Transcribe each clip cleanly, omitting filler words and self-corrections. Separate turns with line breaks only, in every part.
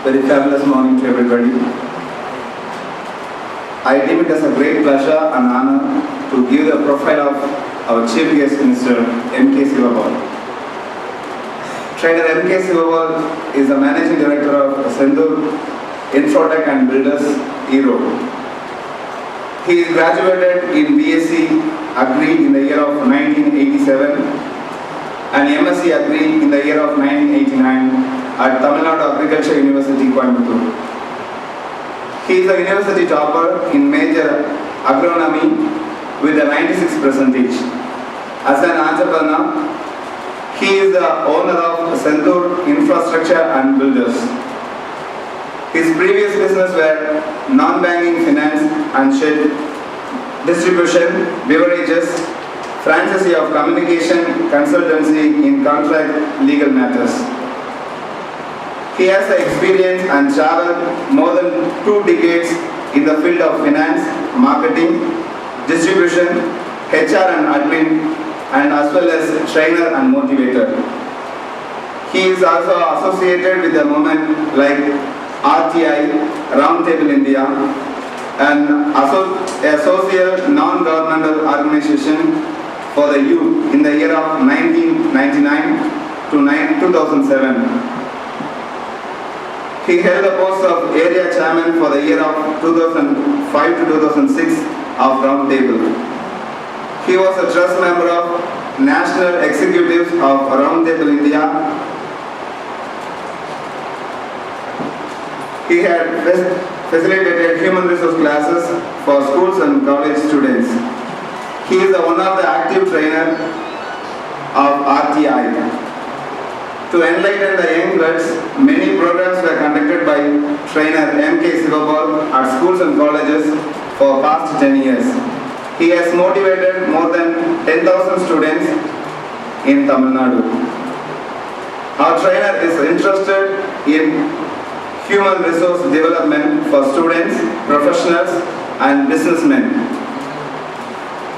Very fabulous morning to everybody. I deem it as a great pleasure and honor to give the profile of our Chief Guest Minister, M.K. Sivapal. Trainer M.K. Sivapal is the Managing Director of Sendur Infotech and Builders, Erode. He is graduated in BSc Agri in the year of 1987 and MSc Agri in the year of 1989 at Tamil Nadu Agriculture University, Coimbatore. He is a university topper in major agronomy with a 96 percentage. As an entrepreneur, he is the owner of Sendur Infrastructure and Builders. His previous business were non-banking finance and shed distribution, beverages, franchisee of communication consultancy in contract legal matters. He has experience and traveled more than 2 decades in the field of finance, marketing, distribution, HR and admin, and as well as trainer and motivator. He is also associated with the movement like RTI, Roundtable India, an associate non-governmental organization for the youth in the year of 1999 to 2007. He held the post of area chairman for the year of 2005 to 2006 of Roundtable. He was a trust member of National Executives of Roundtable India. He had facilitated human resource classes for schools and college students. He is one of the active trainer of RTI. To enlighten the young bloods, many programs were conducted by trainer M.K. Sivapal at schools and colleges for past 10 years. He has motivated more than 10,000 students in Tamil Nadu. Our trainer is interested in human resource development for students, professionals, and businessmen.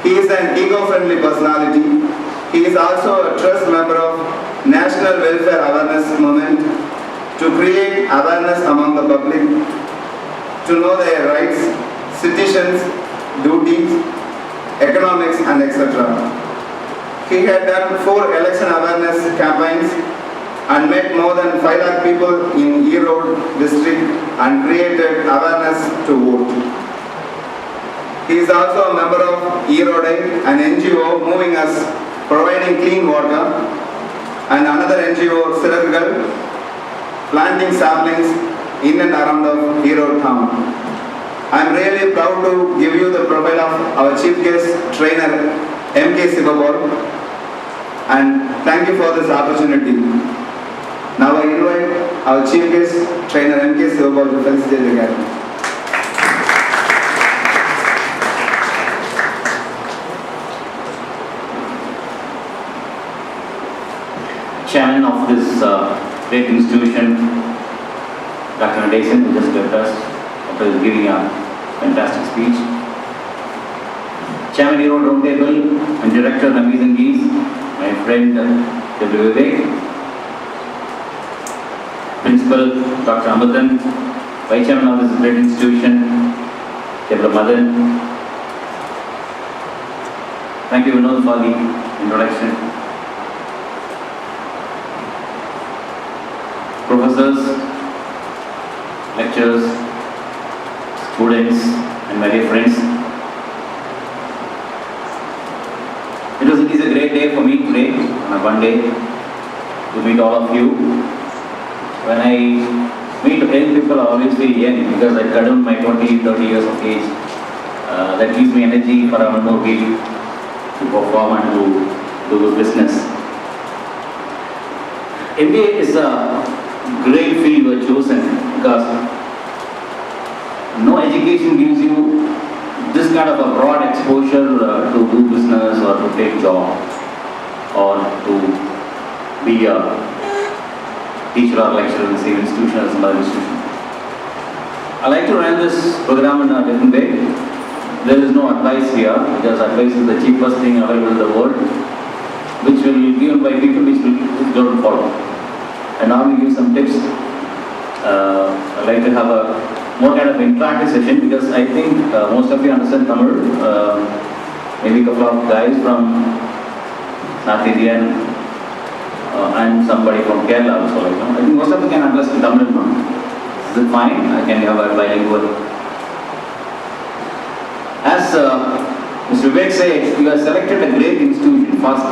He is an eco-friendly personality. He is also a trust member of National Welfare Awareness Movement to create awareness among the public, to know their rights, citizens, duties, economics, and etc. He had done 4 election awareness campaigns and met more than 5 lakh people in Erode district and created awareness to vote. He is also a member of Erode, an NGO moving us, providing clean water, and another NGO, Siragal, planting saplings in and around the Erode town. I am really proud to give you the profile of our chief guest trainer, M.K. Sivapal, and thank you for this opportunity. Now I invite our chief guest trainer, M.K. Sivapal, to felicitate the gathering.
Chairman of this great institution, Dr. Nadesan, who just left us after giving a fantastic speech. Chairman Erode Roundtable and Director Nameez and Gees, my friend W. Vivek. Principal Dr. Ambadan, Vice Chairman of this great institution, Dr. Madan. Thank you, Vinod, for the introduction. Professors, lecturers, students, and my dear friends. It is a great day for me today, on one day, to meet all of you. When I meet young people, I always feel young because I cut down my 20, 30 years of age. That gives me energy for one more week to perform and to do business. MBA is a great field you have chosen because no education gives you this kind of a broad exposure to do business or to take job or to be a teacher or lecturer in the same institution as another institution. I like to run this program in a different way. There is no advice here because advice is the cheapest thing available in the world, which will be given by people which don't follow. And now we give some tips I'd like to have a more kind of interactive session because I think most of you understand Tamil. Maybe a couple of guys from North Indian and somebody from Kerala also. I think most of you can understand Tamil. No? Is it fine? I can have a bilingual. As Mr. Vivek said, you have selected a great institution. First,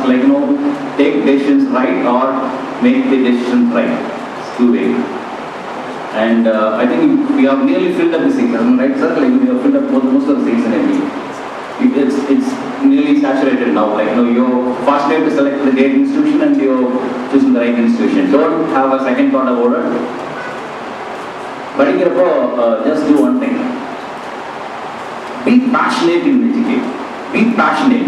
take decisions right or make the decisions right. It's two-way. And I think we have nearly filled up the seats, right, sir? We have filled up most of the seats in MBA. It's nearly saturated now. You're fortunate to select the great institution and you're choosing the right institution. Don't have a second thought about it. But just do one thing. Be passionate in education. Be passionate.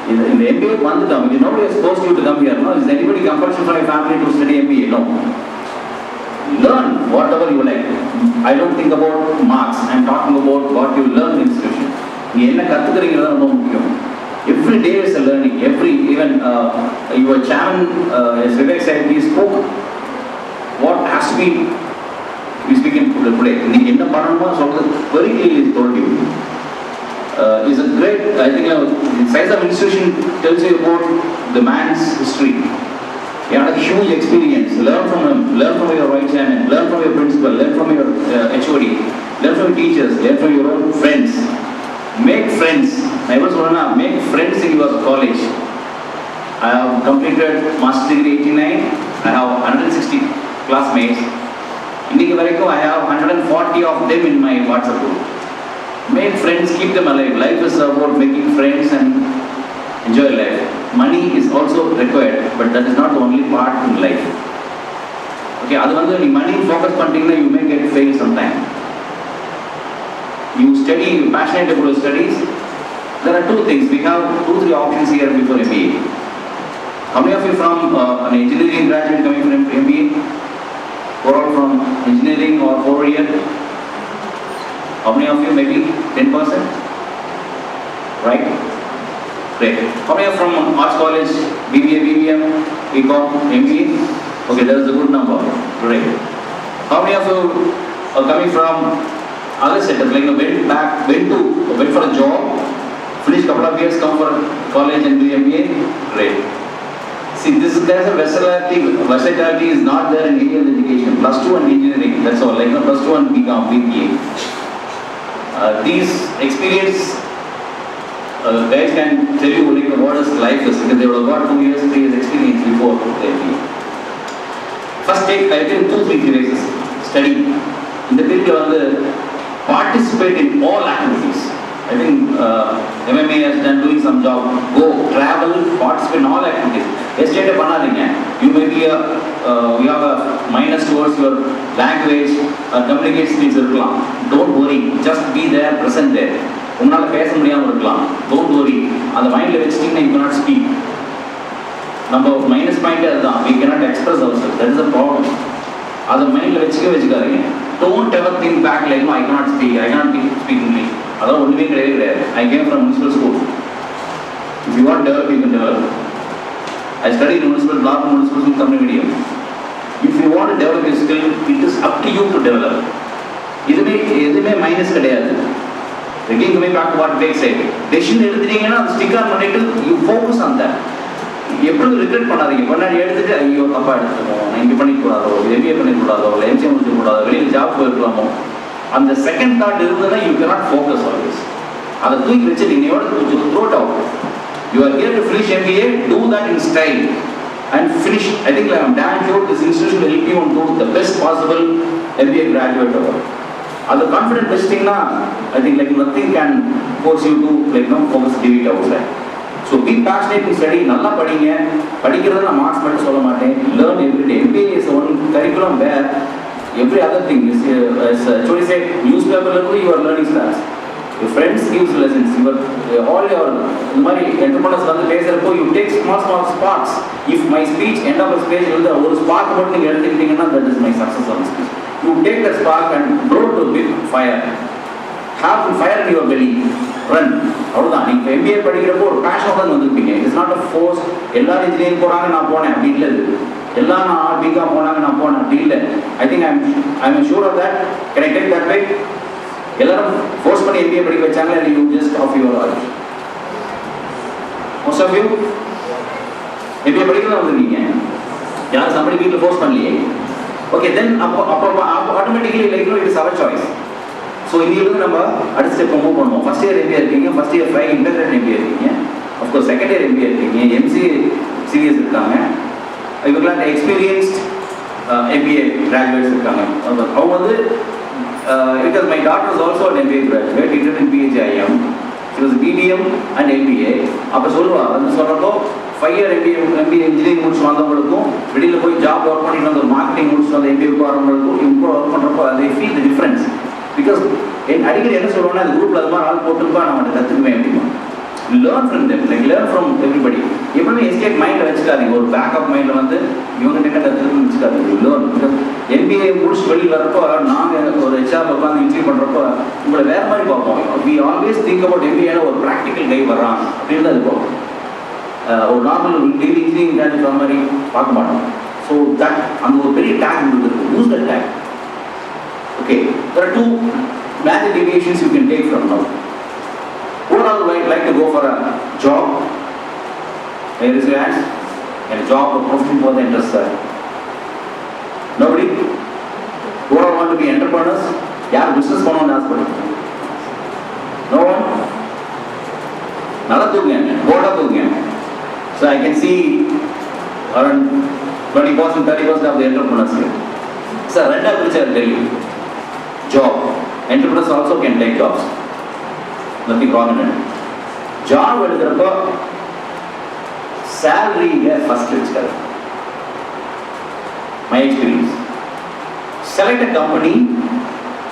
In the MBA, nobody has forced you to come here. No, is anybody compulsion from your family to study MBA? No. Learn whatever you like. I don't think about marks. I'm talking about what you learn in institution. Every day is a learning. Even your chairman, as Vivek said, he spoke what has to be. We speak in today. Very clearly told you. Is a great. I think the size of institution tells you about the man's history. You have a huge experience. Learn from him. Learn from your vice chairman. Learn from your principal. Learn from your HOD. Learn from your teachers. Learn from your own friends. Make friends. I was going to make friends in your college. I have completed master's degree 89. I have 160 classmates. I have 140 of them in my WhatsApp group. Make friends, keep them alive. Life is about making friends and enjoy life. Money is also required, but that is not the only part in life. Okay, other money focus pantingna, you may get failed sometime. You study, you're passionate about your studies. There are two things. We have 2-3 options here before MBA. How many of you from an engineering graduate coming from MBA? Or all from engineering or 4 year? How many of you? Maybe 10%? Right? Great. How many are from arts college, BBA, BBM, BCom, MBA? Okay, that is a good number. Great. How many of you are coming from other setups, went for a job, finished couple of years, come for college and do MBA? Great. See, this kind of versatility is not there in any other education. +2 and engineering, that's all. +2 and BCom, BBA. These experience guys can tell you what is life is because they would have got 2 years, 3 years experience before the MBA. First take, I think 2-3 phases. Study. In the period participate in all activities. I think MMA has done doing some job. Go, travel, participate in all activities. Yesterday, you may be you have a minus towards your language, communication skills. Don't worry, just be there, present there. Don't worry. On the mind level, you cannot speak. Number minus point is we cannot express ourselves. That is a problem. On the mind level, don't ever think back I cannot speak, I cannot speak English. I came from municipal school. If you want to develop, you can develop. I studied municipal school community medium. If you want to develop your skill, it is up to you to develop. This is minus. Again, coming back to what Vivek said. Decision stick on you focus on that. You have to regret பண்ணாதீங்க பண்ணாடி எடுத்துட்டு ஐயோ தப்பா எடுத்துட்டோம் நான் இங்க பண்ணி கூடாதோ MBA பண்ணி கூடாதோ இல்ல MCA முடிச்சு கூடாதோ வெளியில ஜாப் போயிடலாமோ அந்த செகண்ட் தாட் இருந்ததுன்னா you cannot focus always. அதை தூக்கி வச்சுட்டு நீயோட throw it out. You are here to finish MBA, do that in style and finish. I think I am damn sure this institution will help you on to the best possible MBA graduate ever. The confident testing, I think nothing can force you to focus delete outside. So be passionate in study. Nalla padinga. Padikkiradha marks mattum solla maten. Learn every day. MBA is one curriculum where every other thing is as Chori said, newspaper you are learning stars. Your friends gives lessons. All your entrepreneurs you take small sparks. If my speech end of a speech one spark that is my success of the speech. You take that spark and blow to a big fire. Have fire in your belly. Run. MBA passion. It's not a force. All engineering எல்லாம் நான் BCom போனாங்க நான் போனேன் அப்படி இல்லை. I think I'm sure of that. Can I take that way? எல்லாரும் force பண்ணி MBA படிக்க வச்சாங்களா இல்லை you just of your knowledge? Most of you MBA படிக்கலாம் வந்துருக்கீங்க, யாரும் சம்படி வீட்டில் ஃபோர்ஸ் பண்ணலையே. ஓகே, தென் அப்போ automatically like it is our choice. So இதிலிருந்து நம்ம அடுத்த ஸ்டெப் மூவ் பண்ணுவோம். ஃபர்ஸ்ட் இயர் MBA இருக்கீங்க, ஃபர்ஸ்ட் இயர் 5 இன்டெகிரேட் MBA இருக்கீங்க, அஃப்கோர்ஸ் செகண்ட் இயர் MBA இருக்கீங்க, MCA சீரியஸ் இருக்காங்க, இவங்களாம் எக்ஸ்பீரியன்ஸ்ட் MBA கிராஜுவேட்ஸ் இருக்காங்க. அவங்க வந்து because my daughter is also an MBA graduate, she did in PGIM, she was BDM and MBA. அப்போ சொல்லுவா வந்து சொல்கிறப்போ 5 year MBA இன்ஜினியரிங் முடிச்சு வந்தவங்களுக்கும் வெளியில் போய் ஜாப் ஒர்க் பண்ணிட்டு வந்து மார்க்கெட்டிங் முடிச்சு வந்து MBA வரவங்களுக்கும் இவங்க ஒர்க் பண்ணுறப்போ அதை ஃபீல் த டிஃப்ரென்ஸ். பிகாஸ் அடிக்கடி என்ன சொல்லுவோம்னா அந்த குரூப்பில் அது மாதிரி ஆள் போட்டுருப்பா நம்ம அதை கற்றுக்குவேன் அப்படிமா. Learn from them, like learn from everybody. எப்பவுமே எஸ்கேட் மைண்டில் வச்சுக்காதீங்க, ஒரு பேக்கப் மைண்டில் வந்து இவங்க கிட்ட கற்றுக்கணும்னு வச்சுக்காதீங்க. லேர்ன். பிகாஸ் MBA முடிச்சு வெளியில் வரப்போ நாங்கள் ஒரு HR உட்காந்து இன்டர்வியூ பண்ணுறப்போ உங்களை வேறு மாதிரி பார்ப்போம். We always think about MBA ஒரு ப்ராக்டிக்கல் கை வர்றான் அப்படின்னு தான் இருப்போம். ஒரு நார்மல் டிகிரி இன்ஜினியரிங் கிராஜுவேட் மாதிரி பார்க்க மாட்டோம். ஸோ தட் அந்த ஒரு பெரிய டேக் இருக்குது. Use that take. Okay, there are 2 major deviations you can take from now. Who would like to go for a job? Where is your hands? And a job or posting for the interest side? Nobody? Who all want to be entrepreneurs? Yeah, business பண்ணணும்னு ஆசைப்படுறீங்க? No one? நல்லா தூங்குங்க, போர்டாக தூங்குங்க. So I can see around 20%, 30% of the entrepreneurs here. Sir, ரெண்டா பிரிச்சா Delhi. Job. Entrepreneurs also can take jobs. Nothing wrong in it. Job எடுக்கிறப்போ salary first வச்சுக்காது. My experience. Select a company,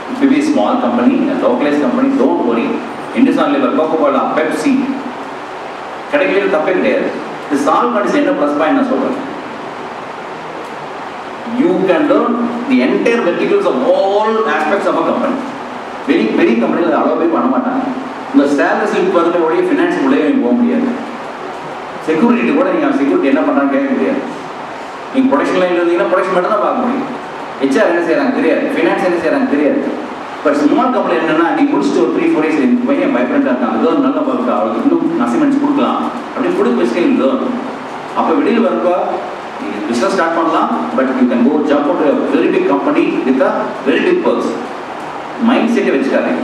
it may be a small company, a localized company, don't worry. Hindustan Lever, Coca-Cola, Pepsi. கிடைக்கிறது தப்பே கிடையாது. இந்த small companies என்ன plus point நான் சொல்கிறேன். You can learn the entire verticals of all aspects of a company. பெரிய கம்பெனியில் அளவே பண்ண மாட்டாங்க. இந்த சேலரி ஸ்லிப் வந்துட்டு உடைய ஃபினான்ஸ் உள்ளே போக முடியாது. செக்யூரிட்டி கூட நீங்கள் செக்யூரிட்டி என்ன பண்ணுறாங்க கேட்க முடியாது. நீங்கள் ப்ரொடக்ஷன் லைனில் இருந்தீங்கன்னா ப்ரொடக்ஷன் மட்டும் தான் பார்க்க முடியும். HR என்ன செய்கிறாங்க தெரியாது, ஃபினான்ஸ் என்ன செய்கிறாங்க தெரியாது. பட் ஸ்மால் கம்பெனி என்னன்னா நீ முடிச்சுட்டு ஒரு 3-4 days பையன் பயப்படாக இருக்காங்க, லேர்ன் நல்லா பார்க்க அவளுக்கு இன்னும் அசைன்மெண்ட்ஸ் கொடுக்கலாம் அப்படின்னு கொடுக்க வச்சுட்டு லேர்ன். அப்போ வெளியில் வரப்போ business start பண்ணலாம், but you can go jump to a very big company with a very big purse. Mind செட்டை வச்சுக்காதீங்க.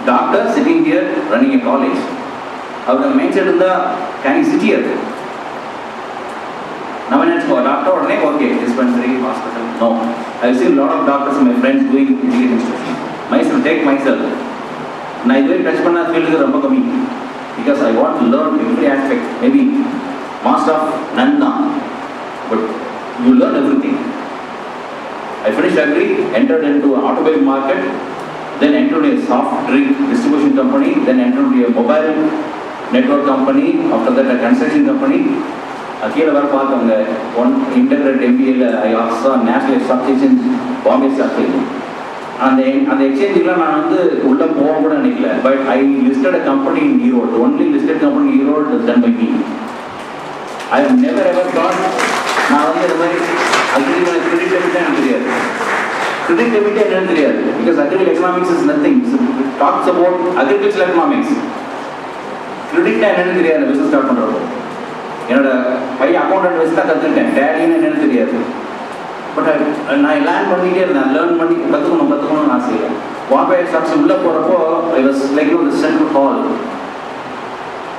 Doctor sitting here running a college, அவருக்கு மைண்ட் செட் இருந்தால் கேன் யூ சிட் ஹியர்? நம்ம நினச்சிக்கோ டாக்டர் உடனே okay dispensary hospital. No, I have seen lot of doctors my friends doing education institution. Myself take myself, நான் இதுவே touch பண்ண ஃபீல்டுக்கு ரொம்ப கம்மி. Because I want to learn every aspect. Maybe master of none தான், but you learn everything. I finished agri, entered into an automobile market, then entered a soft drink distribution company, then entered a mobile network company, after that a construction company. கீழே வர பார்த்தவங்க one integrate MBA I also national stock exchange, Bombay stock exchange. அந்த எக்ஸ்சேஞ்சுக்குலாம் நான் வந்து உள்ளே போக கூட நினைக்கல. But I listed a company in Erode. Only listed company in Erode is done by me. I have never ever thought நான் வந்து இந்த மாதிரி அக்ரிகல் கிரெடிட் டெபிட் எனக்கு தெரியாது. கிரெடிட் டெபிட் என்னன்னு தெரியாது. Because அக்ரிகல் economics is nothing. Talks about agriculture economics. Credit என்னன்னு தெரியாது பிஸ்னஸ் ஸ்டார்ட் பண்ணுறப்போ. என்னோட பையன் அக்கௌண்டன்ட் வச்சு தான் கற்றுக்கிட்டேன். டேலின்னு என்னன்னு தெரியாது. பட் நான் லேர்ன் பண்ணிகிட்டே இருந்தேன். லேர்ன் பண்ணி கற்றுக்கணும்னு ஆசை. பாம்பே ஸ்டாக்ஸ் உள்ளே போகிறப்போ I was like the central hall.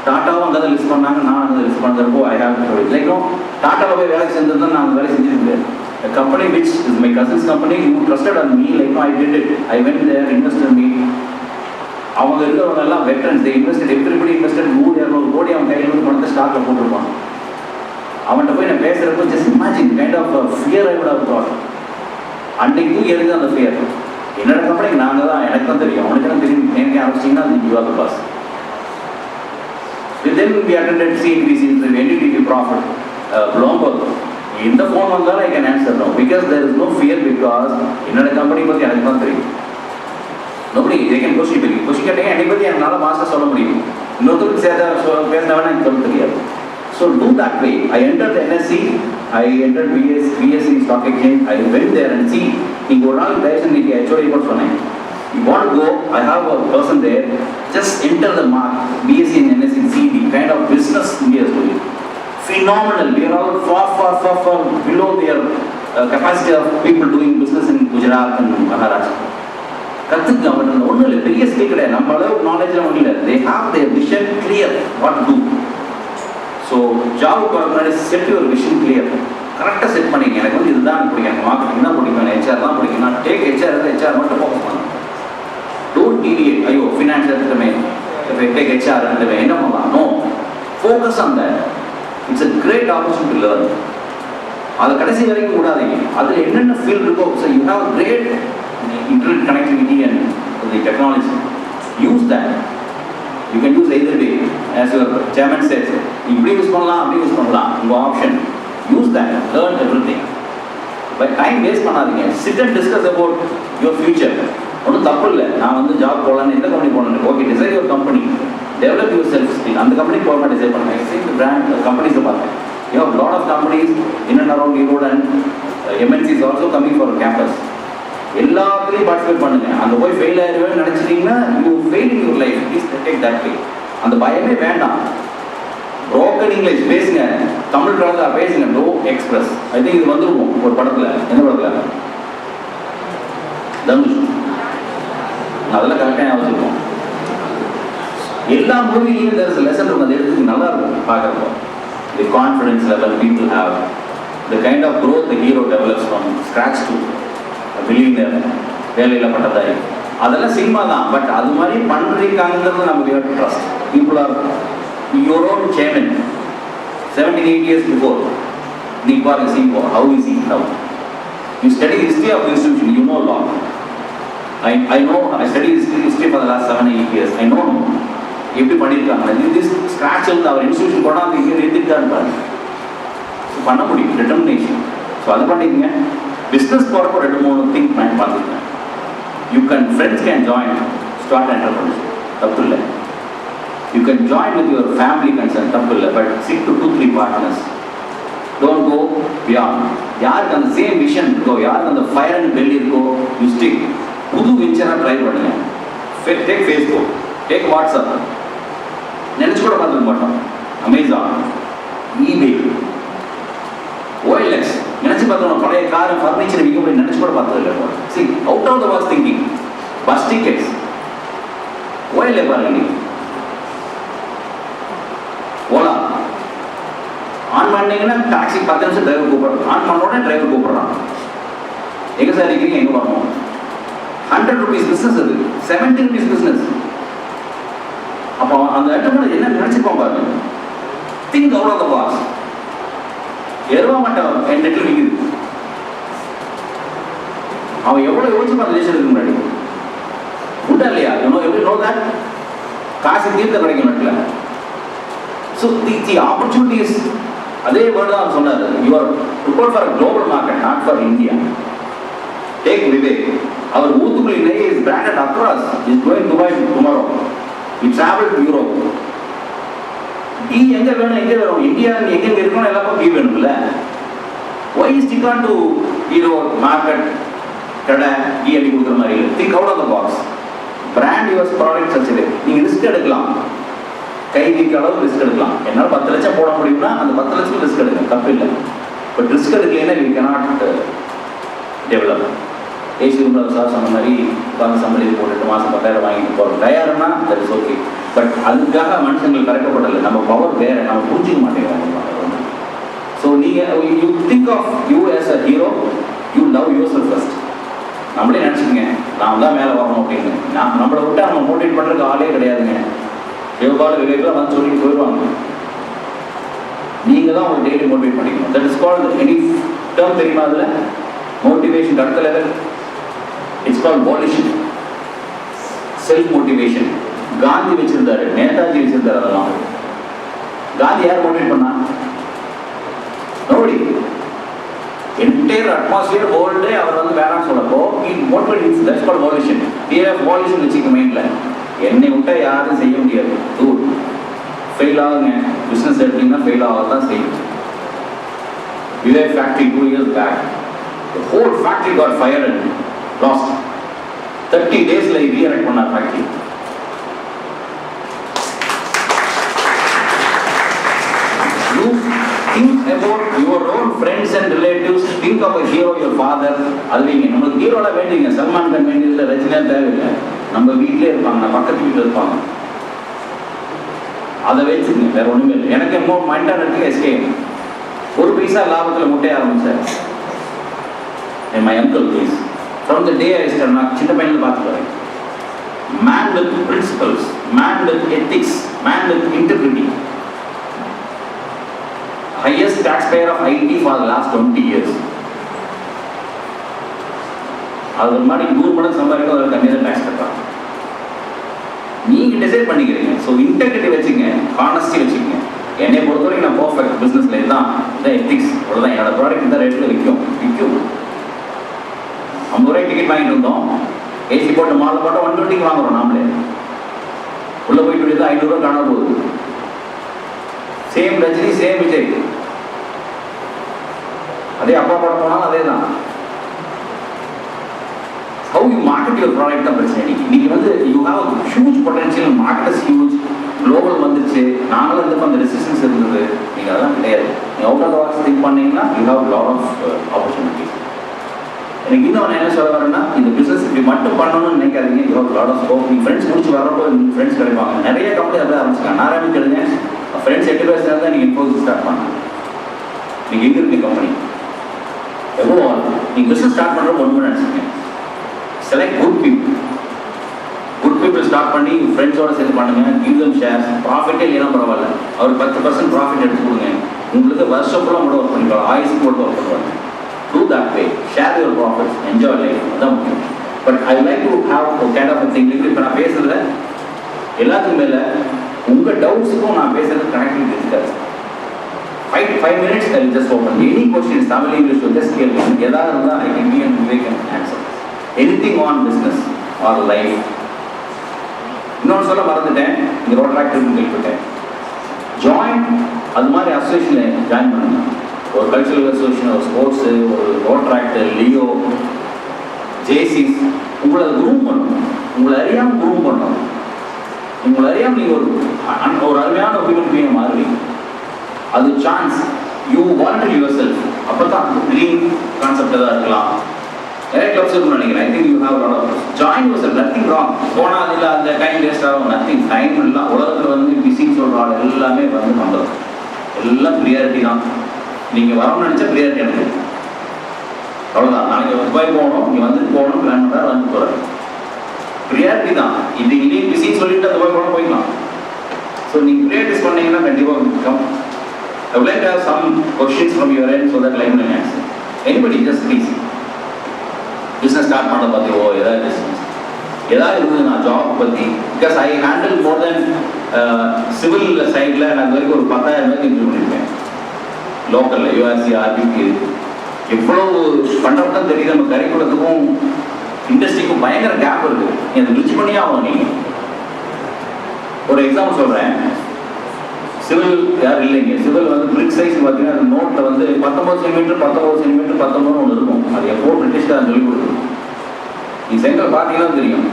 டாட்டாவும் அங்கே தான் லிஸ்ட் பண்ணாங்க, நான் அங்கே லிஸ்ட் பண்ணுறப்போ ஐ ஹேவ் லைக்கும் டாட்டாவில் போய் வேலை செஞ்சிருந்தா நான் அந்த வேலை செஞ்சுருக்கேன். Company which is my cousin's company, you trusted on me, like I did it. I went there, invested me. அவங்க இருக்கிறவங்க எல்லாம் veterans, they invested, everybody invested 100-200 crore அவன் கையில் வந்து பணத்தை ஸ்டாக்கில் போட்டிருப்பான். அவன்கிட்ட போய் நான் பேசுகிறப்போ just imagine kind of fear I would have got. அன்னைக்கு எதுக்கு அந்த ஃபியர்? என்னோட கம்பெனிக்கு நாங்கள் தான், எனக்கு தான் தெரியும், அவனுக்கு தான் தெரியும். எனக்கு ஆரம்பிச்சிங்கன்னா அது you are the boss. Then we attended CNBC, NDTV profit, Bloomberg. இந்த ஃபோன் வந்தாலும் I can answer no, because there is no fear, because என்னோட கம்பெனி பற்றி எனக்கு தான் தெரியும். nobody they can question me. question கேட்டீங்க என்னை பற்றி என்னால் மாஸ்டர் சொல்ல முடியும். இன்னொருத்தருக்கு பேசினவனா எனக்கு சொல்ல தெரியாது. So do that way. I entered the NSC I entered BSc Stock Exchange. I went there and see. நீங்கள் ஒரு நாள் தயவுசெய்து இன்னைக்கு HOD கூட சொன்னேன். You want to go, I have a person there, just enter the mark, BSc and NSc, see the kind of business India is doing. Phenomenal. We are all far below their capacity of people doing business in Gujarat and Maharashtra. கற்றுக்கு அவன் ஒன்றும் இல்லை, பெரிய skill கிடையாது, நம்ம அளவு நாலேஜ்லாம் ஒன்றும் இல்லை. They have their vision clear, what to do. So ஜாபுக்கு வர முன்னாடி செட் யுவர் விஷன் கிளியர். கரெக்டாக செட் பண்ணிங்க. எனக்கு வந்து இதுதான் பிடிக்கும், எனக்கு மார்க்கெட்டிங் தான் பிடிக்கும், HR தான் பிடிக்கும், நான் டேக் HR மட்டும் ஃபோக்கஸ் பண்ணணும். Don't deviate. ஐயோ ஃபினான்ஸ் எடுத்துட்டமே, டேக் HR எடுத்துட்டமே, என்ன பண்ணலாம்? No, focus on that. It's a great opportunity to learn. அது கடைசி வரைக்கும் கூடாதீங்க. அதில் என்னென்ன ஃபீல்ட் இருக்கோ, so you have great internet connectivity and the technology. Use that. You can use either way. As your chairman says, இப்படி use பண்ணலாம், அப்படி use பண்ணலாம், உங்கள் option. Use that. Learn everything. But time waste பண்ணாதீங்க. Sit and discuss about your future. ஒன்றும் தப்பு இல்லை. நான் வந்து ஜாப் போகலான்னு எந்த கம்பெனி போகலான்னு. Okay, decide your company, develop your self skill. அந்த கம்பெனி போகலாம் டிசைட் பண்ணுங்க. See the brand companies பார்த்தேன். You have lot of companies in and around Europe and MNCs also coming for campus. எல்லாத்துலேயும் participate பண்ணுங்க. அங்கே போய் fail ஆகிடுவேன்னு நினச்சிட்டிங்கன்னா you fail in your life. Please take that way. அந்த பயமே வேண்டாம். ப்ரோக்கன் இங்கிலீஷ் பேசுங்க, தமிழ் கலந்தா பேசுங்க. No express. ஐ திங்க் இது வந்துருவோம் ஒரு படத்தில். எந்த படத்தில்? தனுஷ். அதெல்லாம் கரெக்டாக ஞாபகம் வச்சுருக்கோம். எல்லா மூவிலையும் there's a lesson இருக்கும். அது எடுத்துக்கு நல்லா இருக்கும் பார்க்குறப்போ. The confidence level people have, the kind of growth the hero develops from scratch to billionaire, வேலையில் பட்டதாரி, அதெல்லாம் சினிமா தான். பட் அது மாதிரி பண்ணுறீங்கிறது நம்ம we have to trust. People are your own chairman 17-8 years before. நீ பாருங்க CEO, how is he now? You study history of the institution, you know law. I know, I studied history for the last 7-8 years. I know எப்படி பண்ணியிருக்காங்க. this scratch வந்து அவர் institution கொண்டாந்து இங்கே நிறுத்திட்டான்னு பாருங்க. So பண்ண முடியும், டிட்டர்மினேஷன். ஸோ அது பண்ணிக்கங்க. பிஸ்னஸ் போகிறப்போ 2-3 திங்க் மைண்ட் பார்த்துக்கங்க. You can, friends can join, start entrepreneurship, தப்பு இல்லை. You can join with your family concern, தப்பு இல்லை. But stick to 2-3 partners. Don't go beyond. யாருக்கு அந்த சேம் விஷன் இருக்கோ, யாருக்கு அந்த ஃபயர் அண்ட் பெல்லி இருக்கோ, யூ ஸ்டிக். புது வெஞ்சராக ட்ரை பண்ணுங்க. Take Facebook, take WhatsApp. நினச்சி கூட பார்த்துக்க மாட்டோம். அமேசான், ஈபே, OLX நினச்சி பார்த்தோம். பழைய கார், ஃபர்னிச்சர் விற்க போய் நினச்சி கூட பார்த்தது இல்லை. See, out of the box thinking. Bus tickets ஓயிலே பாருங்க. நீ ஓலா ஆன் பண்ணீங்கன்னா டாக்ஸி 10 நிமிஷம் டிரைவர் கூப்பிட்றான். ஆன் பண்ண உடனே டிரைவர் கூப்பிட்றான். எங்கே சார் இருக்கிறீங்க, எங்கே வரணும்? 100 rupees பிஸ்னஸ், அது 70 rupees பிஸ்னஸ். அப்போ அந்த இடத்துல என்ன நினச்சிப்போம் பாருங்க. Think out of the box. எருவா மாட்டான் என் நெட்டில் விற்குது. அவன் எவ்வளோ யோசிச்சு பார்த்து தேசத்துக்கு முன்னாடி உண்டா இல்லையா? எப்படி நோ தட் காசு தீர்த்த கிடைக்கும் நெட்டில். ஸோ தி ஆப்பர்ச்சுனிட்டிஸ், அதே வேர்டு தான் அவன் சொன்னார். You are prepared for global market, not for India. Take Vivek. அவர் ஊத்துக்குழி நெய் is branded across. Is going Dubai tomorrow. He traveled to Europe. பி எங்கே வேணும், எங்கே வேணும், இந்தியா எங்கே இருக்கணும், எல்லாமே பி வேணும்ல. Why stick on to hero market கடை பி அடி கொடுக்குற மாதிரி இல்லை. Think out of the box. Brand your product சர்ச்சே. நீங்கள் ரிஸ்க் எடுக்கலாம், கை வைக்க அளவு ரிஸ்க் எடுக்கலாம். என்னால் 10 லட்சம் போட முடியும்னா அந்த 10 லட்சம் ரிஸ்க் எடுங்க, தப்பு இல்லை. பட் ரிஸ்க் எடுக்கலைன்னா we cannot develop. AC sir சொன்ன மாதிரி உட்காந்து சம்பளி போட்டுட்டு மாதம் 10,000 வாங்கிட்டு போகிறோம் தயார்னா தட் இஸ் ஓகே. பட் அதுக்காக மனுஷங்கள் கரெக்டப்படலை. நம்ம பவர் வேறு, நம்ம புரிஞ்சிக்க மாட்டேங்கிறாங்க. ஸோ நீங்கள் you think of you as a hero, you love yourself first. நம்மளே நினச்சிக்கங்க, நான் தான் மேலே வரணும் அப்படின்னு. நம்மளை விட்டு நம்ம மோட்டிவேட் பண்ணுறதுக்கு ஆளே கிடையாதுங்க. யோகால விவேகெலாம் வந்து சொல்லிட்டு போயிடுவாங்க. நீங்கள் தான் உங்களை டெய்லி மோட்டிவேட் பண்ணிக்கணும். That is called any term தெரியுமா? அதில் மோட்டிவேஷன் அடுத்த level. It's called volition, self motivation. Gandhi வச்சிருந்தாரு, நேதாஜி வச்சிருந்தாரு. அதெல்லாம் காந்தி யார் மோட்டிவேட் பண்ணா? நோடி. என்டையர் அட்மாஸ்பியர் வேர்ல்டே அவர் வந்து வேணாம்னு சொல்லப்போ motivate. That's called volition. Volition வச்சுக்க மைண்ட்ல. என்னை விட்டா யாரும் செய்ய முடியாது. ஃபெயில் ஆகுங்க. பிஸ்னஸ் எடுத்தீங்கன்னா ஃபெயில் ஆக தான் செய்யும். Velappar factory 2 years back. The whole factory got fired and lost. 30 days like re-erect on our factory. You think about your own friends and relatives. Think of a hero, your father. அதுவீங்க நமக்கு ஹீரோல வேண்டிங்க. சல்மான் கான் வேண்டியதில்லை, ரஜினிகாந்த் தேவையில்லை. நம்ம வீட்டிலே இருப்பாங்க, பக்கத்து வீட்டில் இருப்பாங்க. அதை வச்சுங்க, வேற ஒண்ணுமே இல்லை. எனக்கு மைண்டாக இருக்கு எஸ்கேஎம். ஒரு பைசா லாபத்தில் முட்டைய ஆரம்பிச்சார். My uncle please. From the day I start, நான் சின்ன பையனில் பார்த்து வரேன். Man with principles, man with ethics, man with integrity. Highest taxpayer of IT for the last 20 years. அது மாதிரி 100 மடங்கு சம்பாதிக்க அதில் கம்மியாக டேக்ஸ் கட்டுறாங்க. நீங்கள் டிசைட் பண்ணிக்கிறீங்க. ஸோ இன்டெகிரிட்டி வச்சுங்க, ஹானஸ்டி வச்சுக்கங்க. என்னை பொறுத்தவரைக்கும் நான் பர்ஃபெக்ட் பிஸ்னஸில் இதுதான், இதுதான் எத்திக்ஸ். அவ்வளோதான். என்னோட ப்ராடக்ட் இந்த ரேட்டில் விற்கும். 50 ரூபாய் டிக்கெட் வாங்கிட்டு இருந்தோம், ஏசி போட்டு மாலை போட்டால் 120 வாங்குறோம். நாமளே உள்ளே போயிட்டு தான் 500 ரூபா காண போகுது. சேம் ரஜினி, சேம் விஜய், அதே அப்பா படம் போனாலும் அதே தான். How you market your product தான் பிரச்சனை. இன்னைக்கு வந்து you have huge potential, market huge, global வந்துருச்சு. நாங்களும் இருந்தப்போ அந்த ரெசிஸ்டன்ஸ் இருந்தது. நீங்கள் அதெல்லாம் கிடையாது. நீங்கள் out of the box think பண்ணீங்கன்னா you have lot of opportunities. எனக்கு இன்னும் நான் என்ன சொல்ல வரேன்னா, இந்த பிஸ்னஸ் இப்படி மட்டும் பண்ணணும்னு நினைக்காதீங்க. You have lot of scope. நீங்கள் ஃப்ரெண்ட்ஸ் முடிச்சு வரப்போ ஃப்ரெண்ட்ஸ் கிடைப்பாங்க. நிறைய கம்பெனி அதை ஆரம்பிச்சிருக்காங்க. நான் ஆரம்பிக்கிறதுங்க ஃப்ரெண்ட்ஸ் 8 பேர் சேர்ந்து தான் நீங்கள் இன்ஃபோசிஸ் ஸ்டார்ட் பண்ணலாம். நீங்கள் எங்கே இருக்கு கம்பெனி எவ்வளோ நீங்கள் பிஸ்னஸ் ஸ்டார்ட் பண்ணுறது ஒன்று நினச்சிங்க. செலக்ட் குட் பீப்புள் ஸ்டார்ட் பண்ணி ஃப்ரெண்ட்ஸோட சேர்ந்து பண்ணுங்க. Give them shares. ப்ராஃபிட்டே இல்லைனா பரவாயில்ல, அவர் 10% ப்ராஃபிட் எடுத்து கொடுங்க. உங்களுக்கு வருஷம் ஃபுல்லாக மட்டும் ஒர்க் பண்ணிக்கலாம், ஆயுசுக்கு மட்டும் ஒர்க் பண்ணுவாங்க. Do that way, share your profits, enjoy life. அதுதான் முக்கியம். But I like to have kind of thing. இப்போ நான் பேசுறதுல எல்லாத்துக்கும் மேலே உங்கள் டவுட்ஸுக்கும் நான் பேசுறது கனெக்டிங் இருக்காது. 5 minutes I will just open. Any questions, Tamil, English, just கேளுங்க. எதாவது இருந்தால் I can be and we can answer. Anything on business or life. இன்னொன்று சொல்ல மறந்துட்டேன், இந்த ரோட் ஆக்டிவிட்டி கேட்டுவிட்டேன். ஜாயின் அது மாதிரி அசோசியேஷனில் ஜாயின் பண்ணுங்க. ஒரு கல்ச்சுரல் அசோசியேஷன், ஒரு ஸ்போர்ட்ஸு, ஒரு ரோட் ஆக்டர், லியோ, ஜேசிஸ். உங்களை குரூம் பண்ணணும். உங்களை அறியாமல் குரூம் பண்ணணும். உங்களை அறியாமல் நீங்கள் ஒரு அருமையான ஒப்பீனியன் பீயம் மாறுவீங்க. அது chance. You voluntary your self. அப்போ தான் ட்ரீம் கான்செப்ட் தான் இருக்கலாம். நிறைய கிளப்ஸ் இருக்குன்னு நினைக்கிறேன். I think you have lot of join yourself. Nothing wrong. போனால் அதில் அந்த டைம் வேஸ்ட் ஆகும். நத்திங். டைம் எல்லாம் உலகத்தில் வந்து பிஸின்னு சொல்கிற ஆள் எல்லாமே வந்து பண்ணுறது எல்லாம் ப்ரியாரிட்டி தான். நீங்கள் வரணும்னு நினச்சா ப்ரியாரிட்டி எனக்கு அவ்வளோதான். நாளைக்கு துபாய் போகணும், நீங்கள் வந்துட்டு போகணும், பிளான் பண்ணுறாரு, வந்து போகிறாரு. ப்ரியாரிட்டி தான். இது இல்லையும் பிஸின்னு சொல்லிட்டு துபாய் போகணும், போய்க்கலாம். ஸோ நீங்கள் ப்ரியாரிட்டிஸ் பண்ணீங்கன்னா கண்டிப்பாக come. I would like to have some questions from your end so that I can answer. Anybody, just please. Business start பண்ண பற்றி ஏதாவது business ஏதாவது இருக்குது நான் ஜாப் பற்றி. Because I handle more then civil சைடில் நான் இது வரைக்கும் ஒரு 10,000 பேருக்கு இன்டர்வியூ பண்ணியிருக்கேன். லோக்கலில் யூஆர்சி, ஆர்பிக்கு எவ்வளோ பண்ணுறதுதான் தெரியுது. நம்ம கரிக்குலத்துக்கும் இண்டஸ்ட்ரிக்கும் பயங்கர கேப் இருக்குது. நீ அதை ரிச் பண்ணியே ஆகணும். நீங்கள் ஒரு எக்ஸாம்பிள் சொல்கிறேன். சிவில் யாரும் இல்லைங்க. சிவில் வந்து பிரிக் சைஸ் பார்த்தீங்கன்னா அந்த நோட்டில் வந்து 19 சென்டிமீட்டர் 19 ஒன்று இருக்கும். அது எப்போ பிரிட்டிஷ் தான் சொல்லிக் கொடுக்கும். நீங்கள் செங்கல் பார்த்தீங்கன்னா தெரியும்,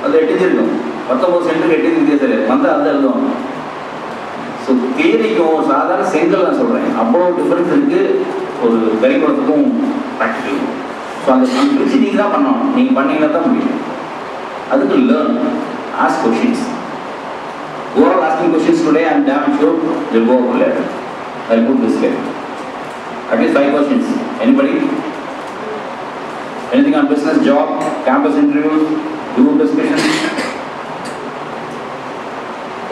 அது 8 இன்ச் இருக்கும். 19 சென்டிமீட்டர் 8 இன்ச் வித்தியாசம் வந்தால் அதை எழுதுவாங்க. ஸோ தியரிக்கும் சாதாரண செங்கல் நான் சொல்கிறேன், அவ்வளோ டிஃப்ரென்ஸ் இருக்குது ஒரு கரிக்குலத்துக்கும் ப்ராக்டிக்கலுக்கும். ஸோ அந்த பிரிச்சு நீங்கள் தான் பண்ணணும். நீங்கள் பண்ணீங்கன்னா தான் முடியும். அதுக்கு learn, ask questions. Who are asking questions today, I am damn sure they'll go up later. I'll put this way. At least 5 questions. Anybody? Anything on business, job, campus interviews, group discussion?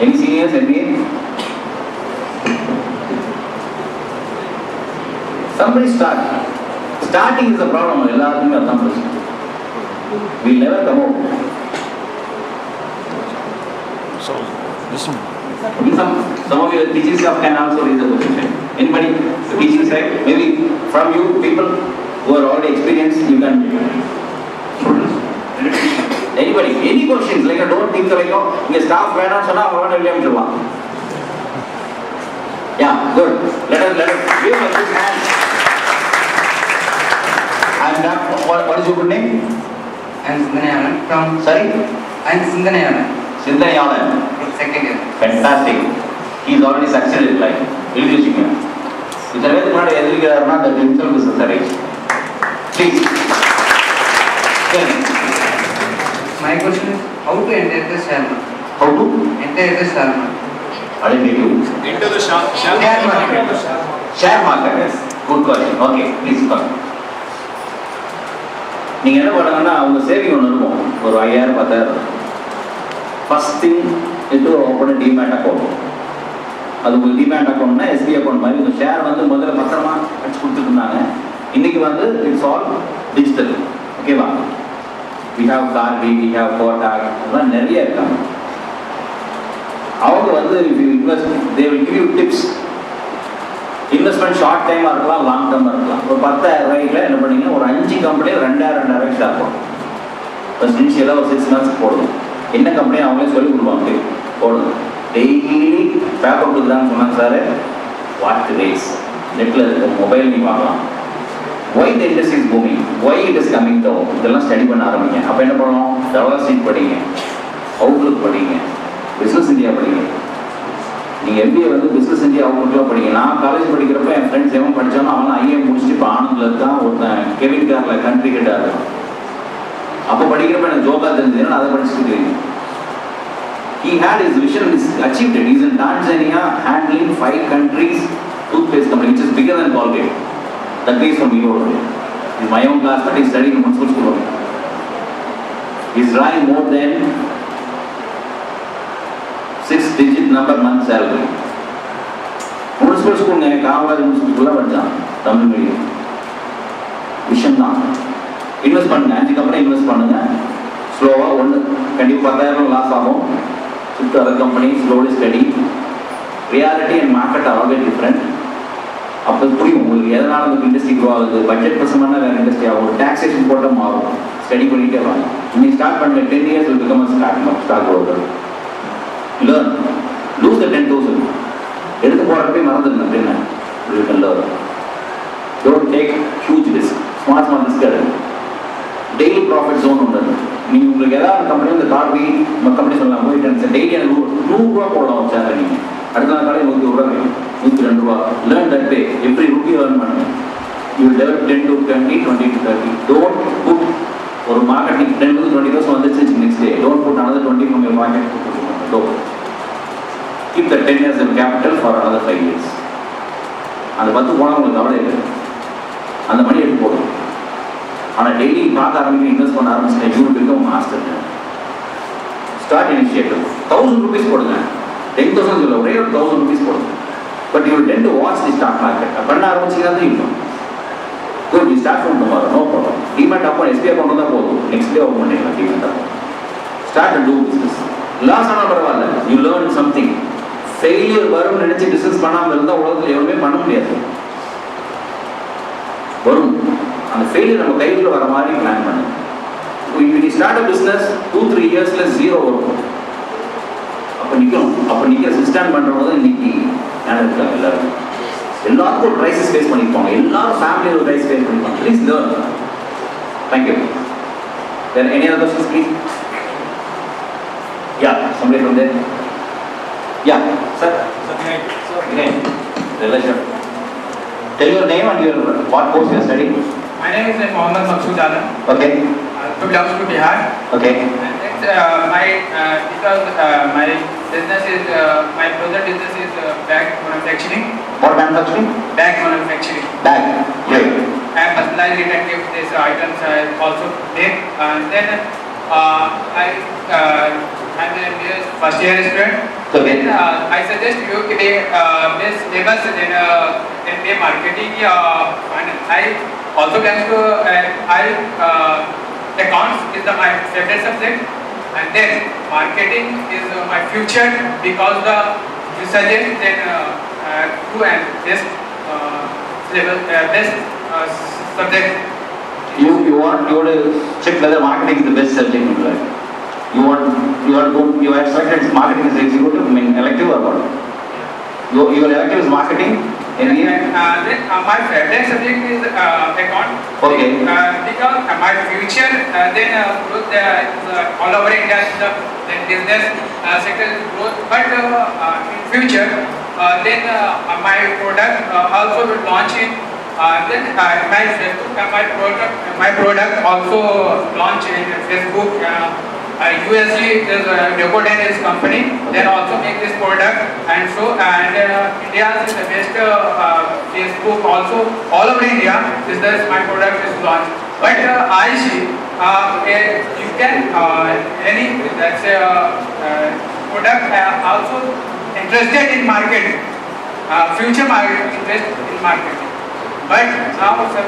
Any seniors, MBA? Somebody start. Starting is the problem. எல்லாருக்குமே அதான் பிரச்சனை. We'll never come out.
So, listen.
Some of your teaching staff can also raise the question. Anybody? The teaching side? Maybe from you people who are already experienced, you can. Anybody? Any questions? Like I don't think like your staff வேணா சொன்னா அவரோட வெளியே வந்துருவான். Yeah, good. Let us give a big hand. I'm done. What is your good name?
I'm Sindhanayalan from.
Sorry?
I'm Sindhanayalan.
Sindhanayalan.
Second year.
Fantastic. He is already succeeded in life. Education. இத்தனை பேருக்கு முன்னாடி எதிர்க்கிறாருன்னா அந்த himself is a courage. Please.
My question is how to enter the share market?
How to?
Enter the share market.
I didn't get you.
Into the share
market.
Share market. Yes. Good question. Okay. Please come. நீங்கள் என்ன பண்ணுங்கன்னா அவங்க saving ஒன்று இருக்கும் ஒரு 5000 10,000. First thing இது open demat account. அது உங்களுக்கு டிமேட் அக்கௌண்ட்னா எஸ்பி அக்கௌண்ட் மாதிரி இந்த ஷேர் வந்து முதல்ல பத்திரமா அடிச்சு கொடுத்துட்டு இருந்தாங்க. இன்னைக்கு வந்து இட்ஸ் ஆல் டிஜிட்டல். ஓகேவா? We have Karvy, we have Kotak, அதெல்லாம் நிறைய இருக்காங்க. அவங்க வந்து invest they will give you tips. Investment short டைமாக இருக்கலாம், லாங் டேர்மாக இருக்கலாம். ஒரு 10,000 ரூபாய்க்குள்ள என்ன பண்ணீங்க, ஒரு 5 கம்பெனியில் 2,000 ஷேர் போடும். ஃபஸ்ட் இனிஷியலாக ஒரு 6 months போடணும். என்ன கம்பெனி அவங்களே சொல்லிக் கொடுப்பாங்க, போடணும். டெய்லி பேப்பர் கொடுக்குறான்னு சொன்னாங்க சார். வாட் ரேஸ் நெட்டில் இருக்க மொபைல் நீ பார்க்கலாம். Why the industry is booming, why it is coming down, இதெல்லாம் ஸ்டடி பண்ண ஆரம்பிங்க. அப்போ என்ன பண்ணணும், டெவலப் ஸ்ட்ரீட் படிங்க, அவுட்லுக் படிங்க, பிஸ்னஸ் இந்தியா படிங்க. நீங்கள் MBA வந்து பிஸ்னஸ் இந்தியா அவுட்லுக்லாம் படிங்க. நான் காலேஜ் படிக்கிறப்ப என் ஃப்ரெண்ட்ஸ் எவன் படித்தாலும் அவன் IIM முடிச்சுட்டு இப்போ ஆனந்தில் இருக்கான். ஒருத்தன் கெவின் காரில் கண்ட்ரி ஹெட்டாக இருக்கான். அப்போ படிக்கிறப்ப எனக்கு ஜோக்கா தெரிஞ்சது, நான் அதை படிச்சுட்டு இருக்கீங்க. He had his vision and he's achieved it. He's in Tanzania handling 5 countries toothpaste company, which is bigger than Colgate. That guy is from Europe. He's my own class, but he's studying in municipal school. He's drawing more than 6-digit number month salary. Municipal school ne Kaavali municipal school la padichan Tamil medium. Vision தான். Invest பண்ணுங்க, 5 company invest பண்ணுங்க. ஸ்லோவாக ஒன்று கண்டிப்பாக 10,000 loss ஆகும். Shift other company, slowly study. Reality and market are always different. அப்போ புரியும் உங்களுக்கு எதனால் அந்த இண்டஸ்ட்ரி க்ரோ ஆகுது. பட்ஜெட் பர்சன்ட்னா வேறு இண்டஸ்ட்ரி ஆகும். டாக்ஸேஷன் போட்டால் மாறும். ஸ்டடி பண்ணிகிட்டே வாங்க. இன்னைக்கு ஸ்டார்ட் பண்ணுங்க, 10 years will become a stock holder. Learn, lose the 10,000. எடுத்து போகிறப்பே மறந்துடுங்க. என்ன you can learn. Don't take huge risk. Small risk எடுங்க. டெய்லி ப்ராஃபிட் ஜோன் ஒன்று. நீங்கள் உங்களுக்கு ஏதாவது கம்பெனி இந்த கார்பி கம்பெனி சொல்லலாம், போயிட்டு டெய்லி எனக்கு 100 ரூபா போடலாம் வச்சாங்க. நீங்கள் அடுத்த நாள் காலையில் 100 ரூபா வேணும், 102 ரூபா. Learn that way. Every rupee earn பண்ணுங்க. You develop 10 to 20, 20 to 30. Don't put ஒரு மார்க்கெட்டிங் 10 to 20,000 வந்துச்சு next day. Don't put another 20 from your market. Don't. Keep the 10 years of capital for another 5 years. அந்த 10 போனால் உங்களுக்கு கவலை இல்லை. அந்த மணி எடுத்து போடும். ஆனால் டெய்லி பார்க்க ஆரம்பிக்க இன்வெஸ்ட் பண்ண ஆரம்பிச்சிட்டேன். You become master. Start initiative. 1,000 rupees போடுங்க. 10,000 சொல்ல ஒரே ஒரு 1,000 rupees போடுங்க. But you tend to watch the stock market. பண்ண ஆரம்பிச்சிங்கன்னா இருக்கும். Good, you start from tomorrow, no problem. Demat account SBI account தான் போதும். நெக்ஸ்ட் டே ஓப்பன் பண்ணிடலாம் demat account. Start and do business. Loss ஆனால் பரவாயில்ல, யூ லேர்ன் சம்திங். ஃபெயிலியர் வரும்னு நினச்சி பிஸ்னஸ் பண்ணாமல் இருந்தால் உலகத்தில் எவ்வளவுமே பண்ண முடியாது. வரும். அந்த ஃபெயிலியர் நம்ம கையில் வர மாதிரி பிளான் பண்ணுங்க. இப்போ ஸ்டார்ட் அ பிஸ்னஸ் 2-3 yearsல 0 வரும். அப்போ நிற்கணும். அப்போ நிற்கிற சிஸ்டம் பண்ணுறவங்க தான் இன்னைக்கு யாரும் இருக்காங்க. எல்லாருக்கும் ஒரு கிரைசிஸ் ஃபேஸ் பண்ணியிருப்பாங்க. எல்லாரும் ஃபேமிலியில் ஒரு கிரைசிஸ் ஃபேஸ் பண்ணியிருப்பாங்க. Please learn. தேங்க்யூ. வேறு any other questions please? Yeah, somebody from there? Yeah, sir. Again, relation. Tell your name and your what course you are studying.
My name is Mohammed Maqsood Alam.
Okay.
Belongs to Bihar.
Okay.
And because my business is my brother business is bag manufacturing.
What manufacturing?
Bag manufacturing.
Bag. Right.
I am personalized return gift. These items I also make. And then I'm a first year student.
Okay.
Then I suggest you this labels in MBA marketing. And I also plans to accounts is my favorite subject, and then marketing is my future because you suggest then two and best level best subject.
You want to check whether marketing is the best subject in life. You have selected marketing as executive, I mean elective or what? Your elective is marketing. MBA?
Then my favorite subject is account.
Okay.
Because my future then growth is all over India is the business sector growth. But in future then my product also will launch in. Then my product also launch in Facebook. USG is Decoden is company. Then also make this product and so India is the best Facebook also all over India. This my product is launched. But I see you can any that's product also interested in market. Future market interest in market. But now sir.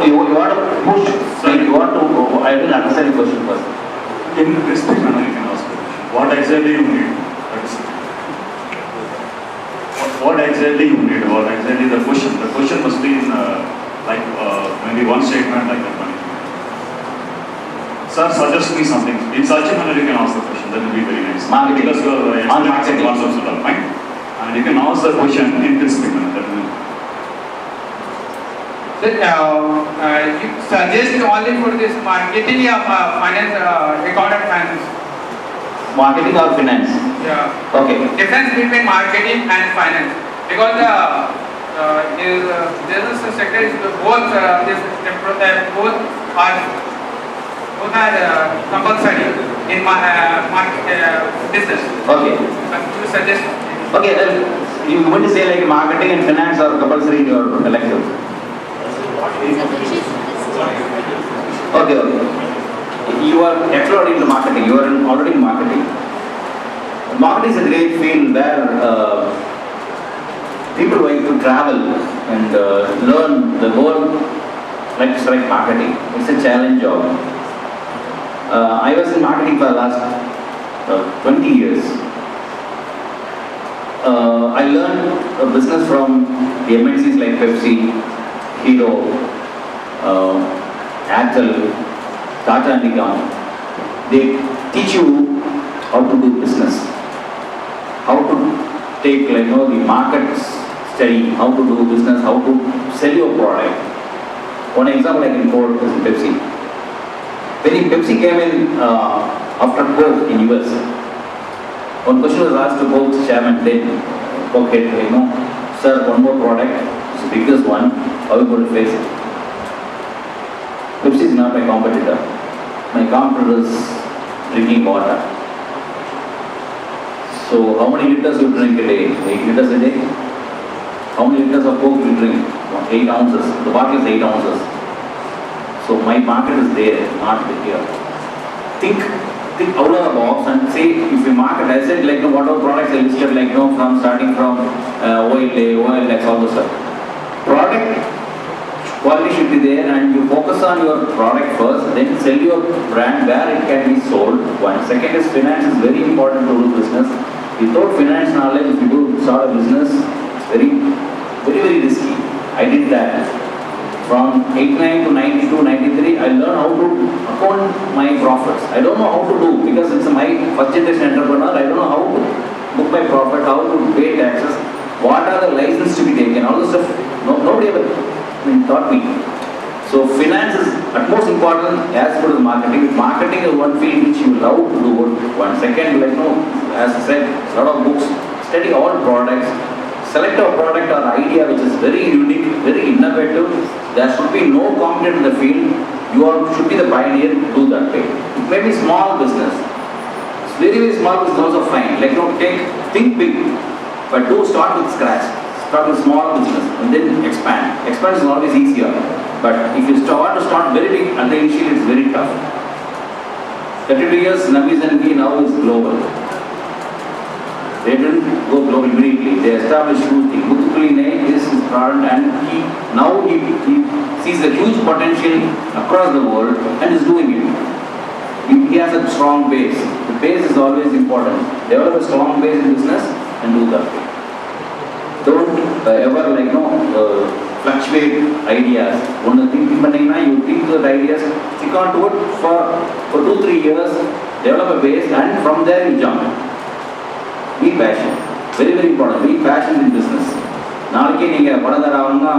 You want to push? You want to? I didn't understand the question first.
In this manner, you can ask the question. What exactly you need? What exactly you need? What exactly the question? The question must be in maybe one statement like that one. Sir, suggest me something. In such a manner, you can ask the question. That will be very nice.
Marketing.
Because you are explaining some concepts of fine. And you can ask the question in this manner. That will.
You suggest only for this marketing or finance, account and finance?
Marketing or finance?
Yeah.
Okay.
Difference between marketing and finance. Because business sector is both are compulsory in business.
Okay.
You suggest?
Okay. You want to say like marketing and finance are compulsory in your elective? Okay. You are exploring the marketing. You are already in marketing. Marketing is a great field where people like to travel and learn the world like marketing. It's a challenge job. I was in marketing for the last 20 years. I learned business from the MNCs like Pepsi, Hero, Apple, Tata and Nikon. They teach you how to do business, how to take the market study, how to do business, how to sell your product. One example I can quote is Pepsi. When Pepsi came in after Coke in US, one question was asked to Coke's chairman then, Coke head, sir, one more product, it's the biggest one, how are you going to face it? Pepsi is not my competitor. My competitor is drinking water. So how many liters you drink a day? 8 liters a day? How many liters of Coke you drink? 8 ounces. The bottle is 8 ounces. So my market is there, not here. Think out of the box and say if you market, I said what are products I listed from starting from OLX, all the stuff. Product quality should be there and you focus on your product first, then sell your brand where it can be sold. One. Second is finance is very important to do business. Without finance knowledge, if you do start a business, it's very risky. I did that. From 89 to 92, 93, I learned how to account my profits. I don't know how to do because it's my first generation entrepreneur. I don't know how to book my profit, how to pay taxes, what are the licenses to be taken, all this stuff. Nobody ever taught me. So finance is at most important as good as marketing. Marketing is one field which you love to do. One second, as I said, a lot of books, study all products, select a product or idea which is very unique, very innovative. There should be no competitor in the field. Should be the pioneer, do that way. It may be small business. It's very small business also fine. Think big, but do start with scratch. Start with small business and then expand. Expand is always easier. But if you want to start very big, at the initial it's very tough. 32 years, Naviz and V now is global. They didn't go global immediately. They established huge things. Muthukuline is his product and he sees a huge potential across the world and is doing it. He has a strong base. The base is always important. Develop a strong base in business and do that. Don't ever fluctuate ideas. One thing you think the ideas, stick on to it for 2-3 years, develop a base and from there you jump. Be passionate. Very important. Be passionate in business. நாளைக்கே நீங்கள் பணக்கார ஆகணும்னா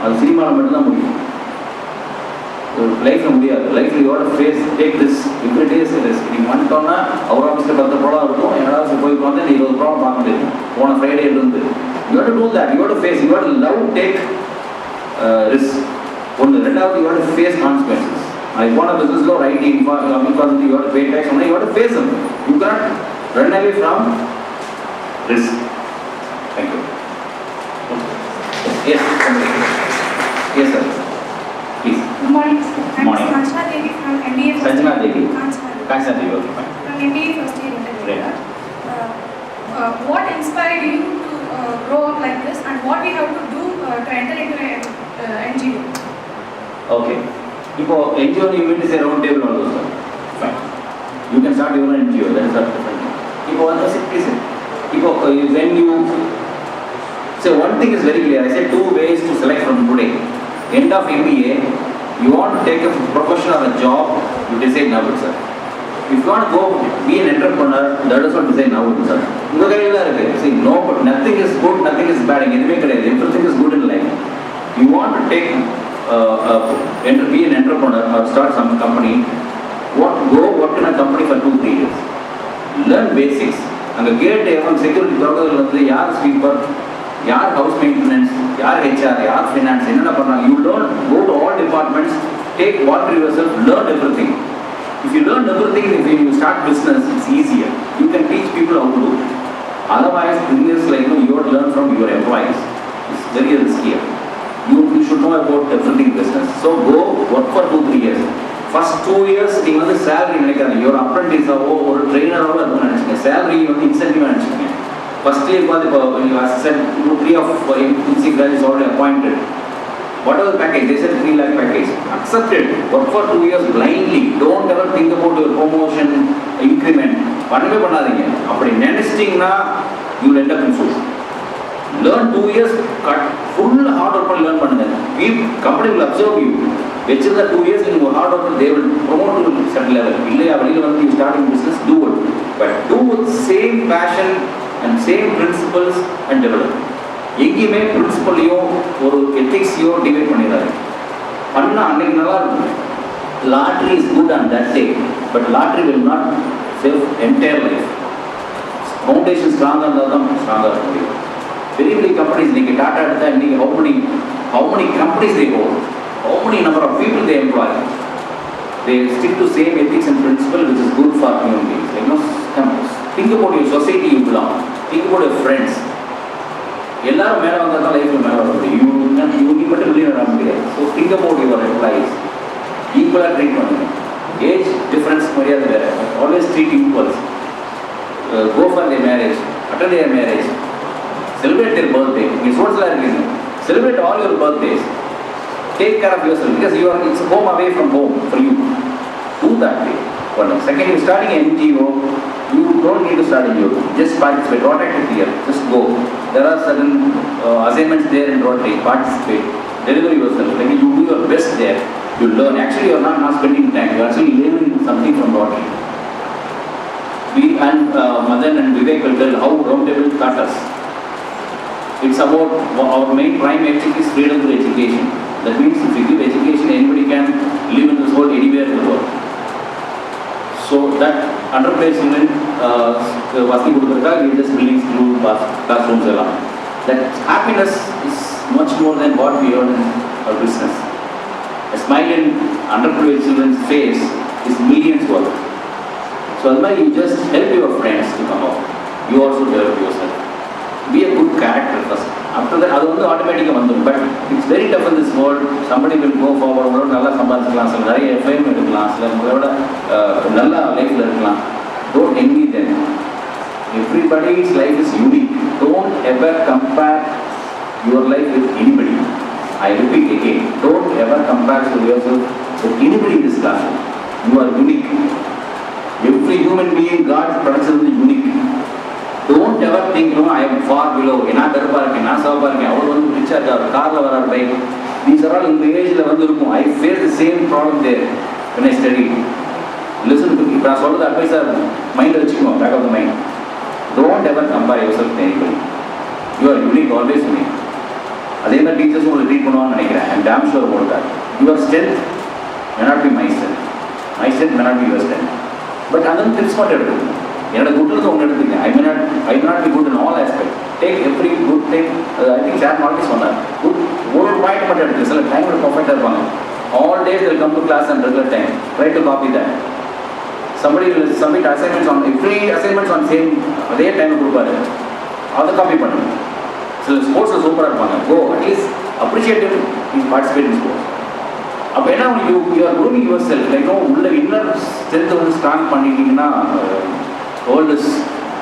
அது சினிமாவில் மட்டும்தான் முடியும், லைஃப்பில் முடியாது. லைஃப்பில் யோட ஃபேஸ் டேக் திஸ் இப்படி டேஸ் ரிஸ்க். நீங்கள் வந்துட்டோன்னா அவர் ஆஃபீஸில் 10 ப்ராப்ளம் இருக்கும், எங்களால் போய் பார்த்தா நீ 20 ப்ராப்ளம் பார்க்க முடியும் போன ஃப்ரைடே இருந்து. You'd do that, you'd face, you'd love take risk. ஒன்று. ரெண்டாவது, you'd face consequences. I want a business law writing because you have to pay tax, you have to face them. You can't run away from risk. Thank you. Yes, somebody. Yes, sir. Please.
Good morning, sir.
Morning.
I'm Sanjana Devi from MBA first
Sanjana
year.
Devi.
Kanchana
Devi,
Devi.
okay, fine.
From MBA first year
Right.
What inspired you to grow up like this, and what we have to do to enter into an NGO?
Okay. இப்போ NGO you mean to say round table also, sir. Fine. You can start your own NGO. That is a different thing. இப்போ இப்போ when you so one thing is very clear. I said 2 ways to select from today. End of MBA, you want to take a profession or a job, you decide now, sir. If you want to go be an entrepreneur, that is not decide now, sir. உங்க கையில தான் இருக்கு. See, no, nothing is good, nothing is bad. எதுவுமே கிடையாது. Everything is good in life. You want to take be an entrepreneur or start some company, go work in a company for 2-3 years. Learn basics. அங்கே கேட்டு security திறக்கிறதுல வந்து யார் sweeper, யார் house maintenance, யார் HR, யார் finance, என்னென்ன பண்ணுறாங்க. You learn, go to all departments, take water yourself, learn everything. If you learn everything, if you start business, it's easier. You can teach people how to do it. Otherwise, business like you have to learn from your employees. It's very riskier. You should know about everything business. So go work for 2-3 years. First 2 years, you have the salary. Your apprentice or trainer or salary, you have incentive. First year, when you said 2-3 of MCC graduates already appointed. Whatever the package, they said 3 lakh package. Accept it. Work for 2 years blindly. Don't ever think about your promotion, increment. Panave பண்ணாதீங்க. அப்படி நினைச்சிட்டீங்கன்னா you will end up in suicide. Learn 2 years, cut full hard work and learn பண்ணுங்க. Company will observe you. வச்சிருந்த 2 years in hard work, they will promote to certain level. இல்லையா வெளியில வந்து you starting business, do it. But do with same passion and same principles and develop. எங்கேயுமே பிரின்சிபலையோ ஒரு எத்திக்ஸையோ divide பண்ணிடாது. பண்ணால் அன்னைக்கு நல்லா இருக்கும். Lottery is good on that day, but lottery will not save entire life. Foundation ஸ்ட்ராங்காக இருந்தால் தான் ஸ்ட்ராங்காக இருக்க முடியும். பெரிய பெரிய கம்பெனிஸ் இன்றைக்கி டாட்டா எடுத்தால் இன்றைக்கி how many companies they hold, how many number of people they employ. They stick to same ethics and principle which is good for human beings. Like, think about your society you belong. Think about your friends. எல்லாரும் மேலே வந்தால் தான் லைஃப்பில் மேலே வர முடியும். இவங்க மட்டும் வெளியே வர முடியாது. So think about your employees. ஈக்குவலாக ட்ரீட் பண்ணுங்க. ஏஜ் டிஃப்ரென்ஸ் மரியாதை வேறு. Always treat equals. Go for the marriage, attend their marriage, celebrate their birthday. நீங்கள் சோர்ஸ்லாம் இருக்கீங்க. Celebrate all your birthdays. Take care of yourself because you are it's home away from home for you. Do that way. Second, you starting an NGO, you don't need to start an NGO. Just participate. Rotary here. Just go. There are certain assignments there in Rotary. Participate. Deliver yourself. Like you do your best there. You learn. Actually, you are not spending time. You are actually learning something from Rotary. We and Madan and Vivek will tell how Roundtable taught us. It's about our main prime objective is freedom through education. That means if you give education, anybody can live in this world anywhere in the world. So that underprivileged children, Vasti Gurukha, we just buildings through classrooms along. That happiness is much more than what we earn in our business. A smile in underprivileged children's face is millions worth. So that's you just help your friends to come out. You also develop yourself. Be a good character first. After that, அது வந்து ஆட்டோமேட்டிக்காக வந்துடும். But it's very tough in this world. Somebody will go forward. உங்களோட நல்லா சம்பாதிக்கலாம், சில நிறைய FIM எடுக்கலாம், சில உங்களோட நல்ல லைஃப்பில் இருக்கலாம். Don't envy them. Everybody's life is unique. Don't ever compare your life with anybody. I repeat again, don't ever compare yourself with anybody in this class. You are unique. Every human being God படைச்சது unique. Don't ever think, no, I am far below. நான் கருப்பாக இருக்கேன், நான் சவப்பாக இருக்கேன், அவர் வந்து ரிச்சாக இருக்கார், காரில் வரார், பைக். These are all இந்த ஏஜில் வந்து இருக்கும். I face the same problem there when I study. Listen to me. இப்போ நான் சொல்கிறது அட்வைஸாக இருக்கும். மைண்டில் வச்சுக்கோங்க, back of the mind. Don't ever compare yourself to anybody. You are unique, always unique. அதே மாதிரி டீச்சர்ஸ் உங்களுக்கு ட்ரீட் பண்ணுவான்னு நினைக்கிறேன். I am damn sure about that. Your strength may not be my strength, my strength may not be your strength. But அதெல்லாம் tips மட்டும் எடுத்துக்கணும். என்னோட குட்லேருந்து ஒன்று எடுத்துங்க. I may not be good in all aspect. Take every good thing. I think sir already சொன்னார். Good ஒரு point மட்டும் எடுத்து சில டைம் பர்ஃபெக்டாக இருப்பாங்க. All days will come to class and regular time. Try to copy that. Somebody will submit assignments on every assignments on same அதே time கொடுப்பாரு. அதை காப்பி பண்ணுங்க. சில ஸ்போர்ட்ஸில் சூப்பராக இருப்பாங்க. Go at least appreciate in participate in sports. அப்போ என்ன you are grooming your self. Like உள்ள இன்னர் ஸ்ட்ரென்த் வந்து ஸ்ட்ராங் பண்ணிட்டீங்கன்னா world is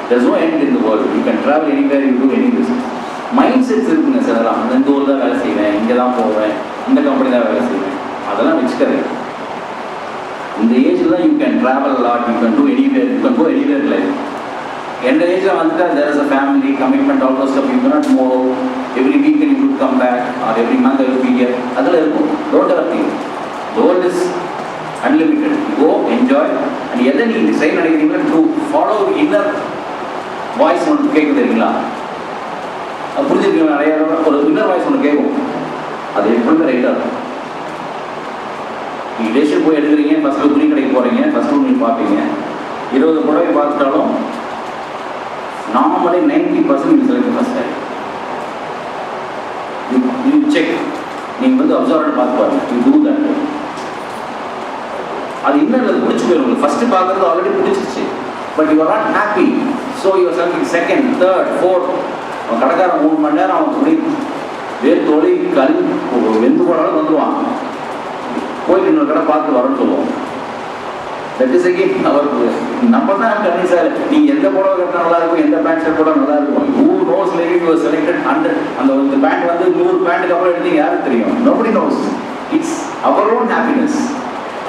there's no end in the world. You can travel anywhere, you do any business. Mind sets இருக்குங்க sir. அதெல்லாம் இந்த ஊரில் தான் வேலை செய்வேன், இங்கே தான் போவேன், இந்த கம்பெனி தான் வேலை செய்வேன், அதெல்லாம் வச்சுக்கிறது. இந்த ஏஜில் தான் you can travel lot, you can do anywhere, you can go anywhere life. எந்த ஏஜில் வந்துட்டு there is a family commitment all those stuff. You cannot move every week you should come back or every month every period. அதில் இருக்கும். Don't ever think the world is unlimited. Go enjoy. And எதை நீங்கள் செய்ய நினைக்கிறீங்களோ to follow inner voice ஒன்று கேட்குது தெரியுங்களா? அது புரிஞ்சுருக்கீங்க. நிறைய ஒரு இன்னர் வாய்ஸ் ஒன்று கேட்கும். அது எப்பவுமே ரைட்டாக இருக்கும். நீங்கள் டேஷன் போய் எடுக்கிறீங்க, ஃபஸ்ட்டு துணி கடைக்கு போகிறீங்க, ஃபஸ்ட்டு நீங்கள் பார்ப்பீங்க, 20 புடவை பார்த்துட்டாலும் நார்மலி 90% நீங்கள் செலக்ட் ஃபஸ்ட் ஆகிடும். You check. நீங்கள் வந்து அப்சர்வர் பார்த்து பாருங்க. You do that. அது இன்னும் பிடிச்சி போயிடும் உங்களுக்கு. ஃபஸ்ட்டு பார்க்குறது ஆல்ரெடி பிடிச்சிருச்சு. But you are not happy. So you are selecting second, third, fourth. அவன் கடைக்காரன் 3 மணி நேரம் அவன் துணி வேறு தொலை கல் வெந்து போனாலும் வந்துடுவான். போயிட்டு இன்னொரு கடை பார்த்து வரணும்னு சொல்லுவோம். தட் இஸ் அகெயின் அவர் நம்ம தான் கண்ணி சார். நீங்கள் எந்த புடவை கட்டினா நல்லா இருக்கும், எந்த பேண்ட் ஷர்ட் போட நல்லா இருக்கும். Who knows like you selected 100. அந்த பேண்ட் வந்து 100 பேண்ட்டுக்கு அப்புறம் எடுத்தீங்க யாருக்கு தெரியும்? Nobody knows. It's our own happiness.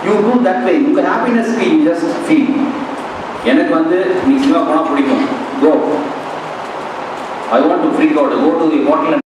You do that way. உங்கள் ஹாப்பினஸ்க்கு யூ ஜஸ்ட் ஃபீல். எனக்கு வந்து நீ சினிமா போனால் பிடிக்கும். கோ. I want to freak out. Go to the hotel and